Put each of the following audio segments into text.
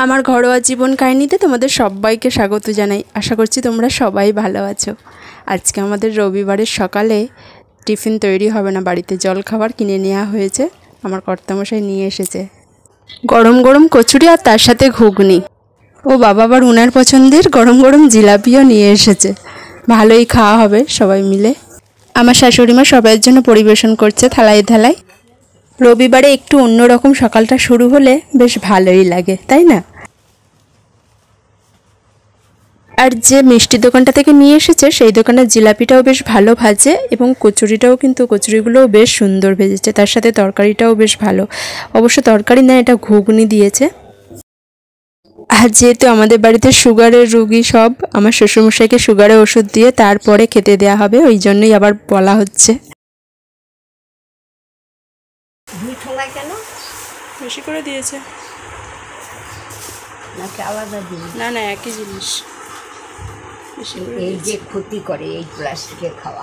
আমার ঘরোয়া জীবন কাহিনীতে তোমাদের সবাইকে স্বাগত জানাই। আশা করছি তোমরা সবাই ভালো আছো। আজকে আমাদের রবিবারের সকালে টিফিন তৈরি হবে না, বাড়িতে জলখাবার কিনে নেওয়া হয়েছে। আমার কর্তামশাই নিয়ে এসেছে গরম গরম কচুরি আর তার সাথে ঘুগনি। ও বাবা আবার উনার পছন্দের গরম গরম জিলাপিও নিয়ে এসেছে। ভালোই খাওয়া হবে সবাই মিলে। আমার শাশুড়িমা সবাইয়ের জন্য পরিবেশন করছে থালায় থালায়। রবিবারে একটু অন্যরকম সকালটা শুরু হলে বেশ ভালোই লাগে, তাই না? আর যে মিষ্টি দোকানটা থেকে নিয়ে এসেছে সেই দোকানের জিলাপিটাও বেশ ভালো ভাজে এবং কচুরিটাও কিন্তু কচুরিগুলোও বেশ সুন্দর ভেজেছে, তার সাথে তরকারিটাও বেশ ভালো। অবশ্য তরকারি না, এটা ঘুগনি দিয়েছে। আর যেহেতু আমাদের বাড়িতে সুগারের রুগী সব, আমার শ্বশুরমশাইকে সুগারের ওষুধ দিয়ে তারপরে খেতে দেওয়া হবে, ওই জন্যই আবার বলা হচ্ছে। কেন বেশি করে দিয়েছে নাকি আলাদা দিন? না না, একই জিনিস। এই যে ক্ষতি করে এই প্লাস্টিকের খাওয়া,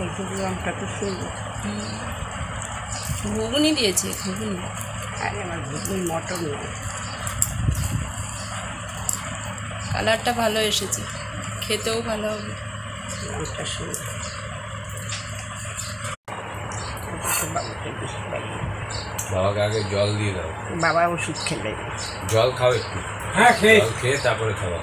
এইটুকু আমটা তো সুন্দর। ঘুগনি দিয়েছে, ঘুগনি। আরে আমার ঘুগনি মটন নয়। কালারটা ভালো এসেছে, খেতেও ভালো হবে। আমটা সুন্দর। বাবাকে আগে জল দিয়ে দাও। বাবা ওষুধ খেলে জল খাও একটু। হ্যাঁ, জল খেয়ে তারপরে খাওয়া।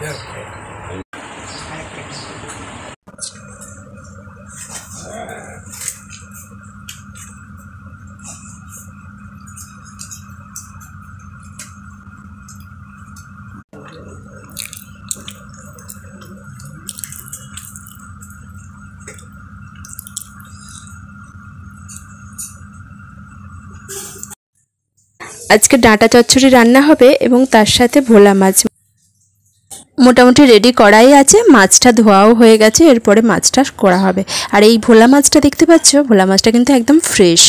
আজকে ডাঁটা চচ্চড়ি রান্না হবে এবং তার সাথে ভোলা মাছ মোটামুটি রেডি করাই আছে। মাছটা ধোয়াও হয়ে গেছে, এরপরে মাছটা করা হবে। আর এই ভোলা মাছটা দেখতে পাচ্ছ, ভোলা মাছটা কিন্তু একদম ফ্রেশ।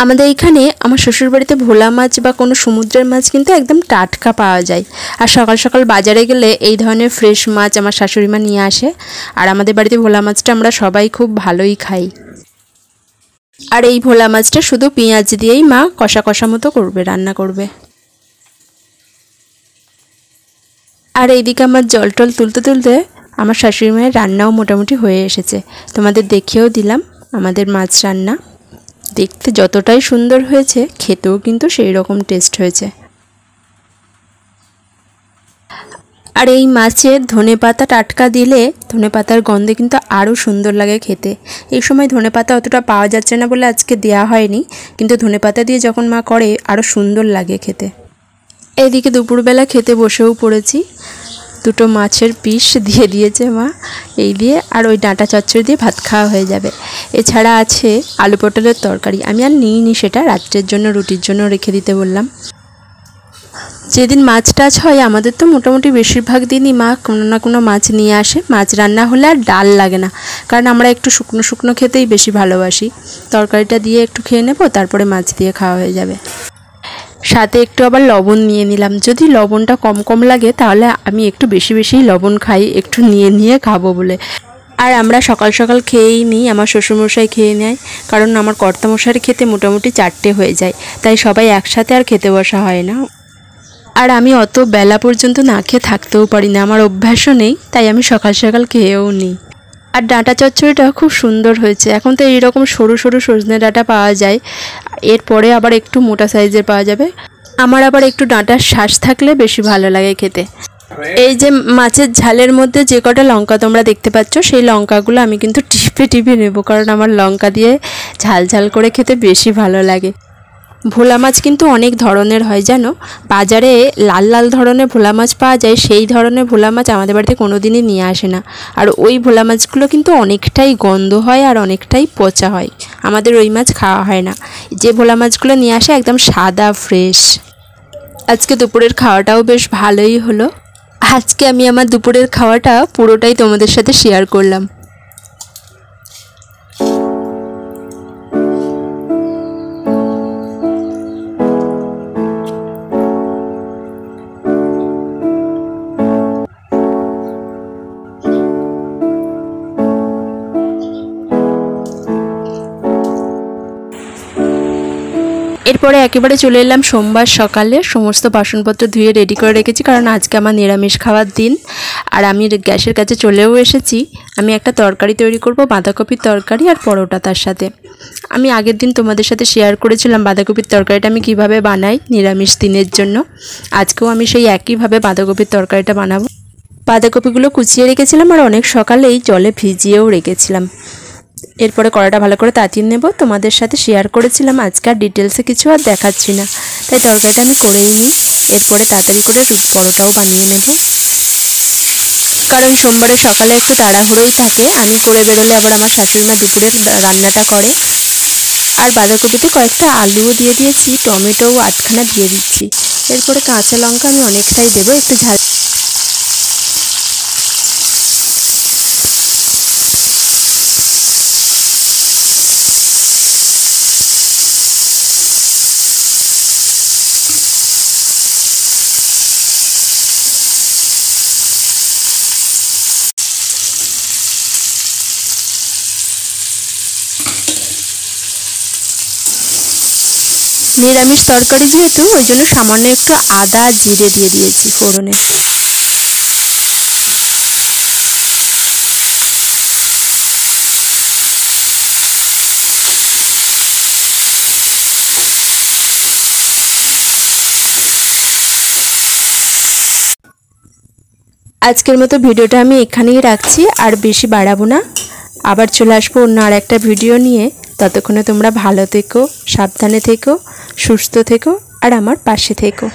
আমাদের এখানে আমার শ্বশুরবাড়িতে ভোলা মাছ বা কোনো সমুদ্রের মাছ কিন্তু একদম টাটকা পাওয়া যায়। আর সকাল সকাল বাজারে গেলে এই ধরনের ফ্রেশ মাছ আমার শাশুড়িমা নিয়ে আসে। আর আমাদের বাড়িতে ভোলা মাছটা আমরা সবাই খুব ভালোই খাই। আর এই ভোলা মাছটা শুধু পেঁয়াজ দিয়েই মা কষা কষা মতো করবে, রান্না করবে। আর এইদিকে আমার জল টল তুলতে তুলতে আমার শাশুড়ি মায়ের রান্নাও মোটামুটি হয়ে এসেছে। তোমাদের দেখিয়েও দিলাম আমাদের মাছ রান্না। দেখতে যতটাই সুন্দর হয়েছে, খেতেও কিন্তু সেই রকম টেস্ট হয়েছে। আর এই মাছে ধনেপাতা টাটকা দিলে ধনেপাতার গন্ধে কিন্তু আরও সুন্দর লাগে খেতে। এই সময় ধনেপাতা অতটা পাওয়া যাচ্ছে না বলে আজকে দেওয়া হয়নি, কিন্তু ধনেপাতা দিয়ে যখন মা করে আরও সুন্দর লাগে খেতে। এদিকে দুপুরবেলা খেতে বসেও পড়েছি। দুটো মাছের পিস দিয়ে দিয়েছে মা, এই দিয়ে আর ওই ডাঁটা চচ্চড়ি দিয়ে ভাত খাওয়া হয়ে যাবে। এছাড়া আছে আলু পটলের তরকারি, আমি আর নিইনি, সেটা রাত্রের জন্য রুটির জন্য রেখে দিতে বললাম। যেদিন মাছ টাছ হয় আমাদের তো মোটামুটি বেশিরভাগ দিনই মা কোনো না কোনো মাছ নিয়ে আসে। মাছ রান্না হলে আর ডাল লাগে না, কারণ আমরা একটু শুকনো শুকনো খেতেই বেশি ভালোবাসি। তরকারিটা দিয়ে একটু খেয়ে নেব, তারপরে মাছ দিয়ে খাওয়া হয়ে যাবে। সাথে একটু আবার লবণ নিয়ে নিলাম, যদি লবণটা কম কম লাগে তাহলে আমি একটু বেশি বেশি লবণ খাই, একটু নিয়ে নিয়ে খাবো বলে। আর আমরা সকাল সকাল খেয়েই নিই, আমার শ্বশুরমশাই খেয়ে নেয়, কারণ আমার কর্তামশাইয়ের খেতে মোটামুটি 4টে হয়ে যায়, তাই সবাই একসাথে আর খেতে বসা হয় না। আর আমি অত বেলা পর্যন্ত না খেয়ে থাকতেও পারি না, আমার অভ্যাসও নেই, তাই আমি সকাল সকাল খেয়েও নিই। আর ডাঁটা চচ্চড়িটা খুব সুন্দর হয়েছে। এখন তো এইরকম সরু সরু সজনে ডাঁটা পাওয়া যায়, এরপরে আবার একটু মোটা সাইজের পাওয়া যাবে। আমার আবার একটু ডাঁটার শ্বাস থাকলে বেশি ভালো লাগে খেতে। এই যে মাছের ঝালের মধ্যে যে কটা লঙ্কা তোমরা দেখতে পাচ্ছ, সেই লঙ্কাগুলো আমি কিন্তু টিপে টিপে নেব, কারণ আমার লঙ্কা দিয়ে ঝাল ঝাল করে খেতে বেশি ভালো লাগে। ভোলা মাছ কিন্তু অনেক ধরনের হয় জানো, বাজারে লাল লাল ধরনের ভোলা মাছ পাওয়া যায়, সেই ধরনের ভোলা মাছ আমাদের বাড়িতে কোনো দিনই নিয়ে আসে না। আর ওই ভোলা মাছগুলো কিন্তু অনেকটাই গন্ধ হয় আর অনেকটাই পচা হয়, আমাদের ওই মাছ খাওয়া হয় না। যে ভোলা মাছগুলো নিয়ে আসে একদম সাদা ফ্রেশ। আজকে দুপুরের খাওয়াটাও বেশ ভালোই হলো। আজকে আমি আমার দুপুরের খাওয়াটা পুরোটাই তোমাদের সাথে শেয়ার করলাম। এরপরে একেবারে চলে এলাম সোমবার সকালে। সমস্ত বাসনপত্র ধুয়ে রেডি করে রেখেছি, কারণ আজকে আমার নিরামিষ খাওয়ার দিন। আর আমি গ্যাসের কাছে চলেও এসেছি। আমি একটা তরকারি তৈরি করব, বাঁধাকপির তরকারি আর পরোটা তার সাথে। আমি আগের দিন তোমাদের সাথে শেয়ার করেছিলাম বাঁধাকপির তরকারিটা আমি কিভাবে বানাই নিরামিষ দিনের জন্য। আজকেও আমি সেই একইভাবে বাঁধাকপির তরকারিটা বানাবো। বাঁধাকপিগুলো কুচিয়ে রেখেছিলাম আর অনেক সকালেই জলে ভিজিয়েও রেখেছিলাম। এরপরে কড়াটা ভালো করে তাতিয়ে নেব। তোমাদের সাথে শেয়ার করেছিলাম, আজকে আর ডিটেলসে কিছু আর দেখাচ্ছি না, তাই তরকারিটা আমি করেই নিই। এরপরে তাড়াতাড়ি করে পরোটাও বানিয়ে নেব, কারণ সোমবারে সকালে একটু তাড়াহুড়োই থাকে। আমি করে বেরোলে আবার আমার শাশুড়িমা দুপুরের রান্নাটা করে। আর বাঁধাকপিতে কয়েকটা আলুও দিয়ে দিয়েছি, টমেটোও 8খানা দিয়ে দিচ্ছি। এরপরে কাঁচা লঙ্কা আমি অনেকটাই দেবো, একটু ঝাল। নিরামিষ তরকারি যেহেতু, ওই জন্য সামান্য একটু আদা জিরে দিয়ে দিয়েছি ফোড়নে। আজকের মতো ভিডিওটা আমি এখানেই রাখছি, আর বেশি বাড়াবো না। আবার চলে আসবো অন্য আর একটা ভিডিও নিয়ে। ততক্ষণে তোমরা ভালো থেকো, সাবধানে থেকো, সুস্থ থেকো আর আমার পাশে থেকো।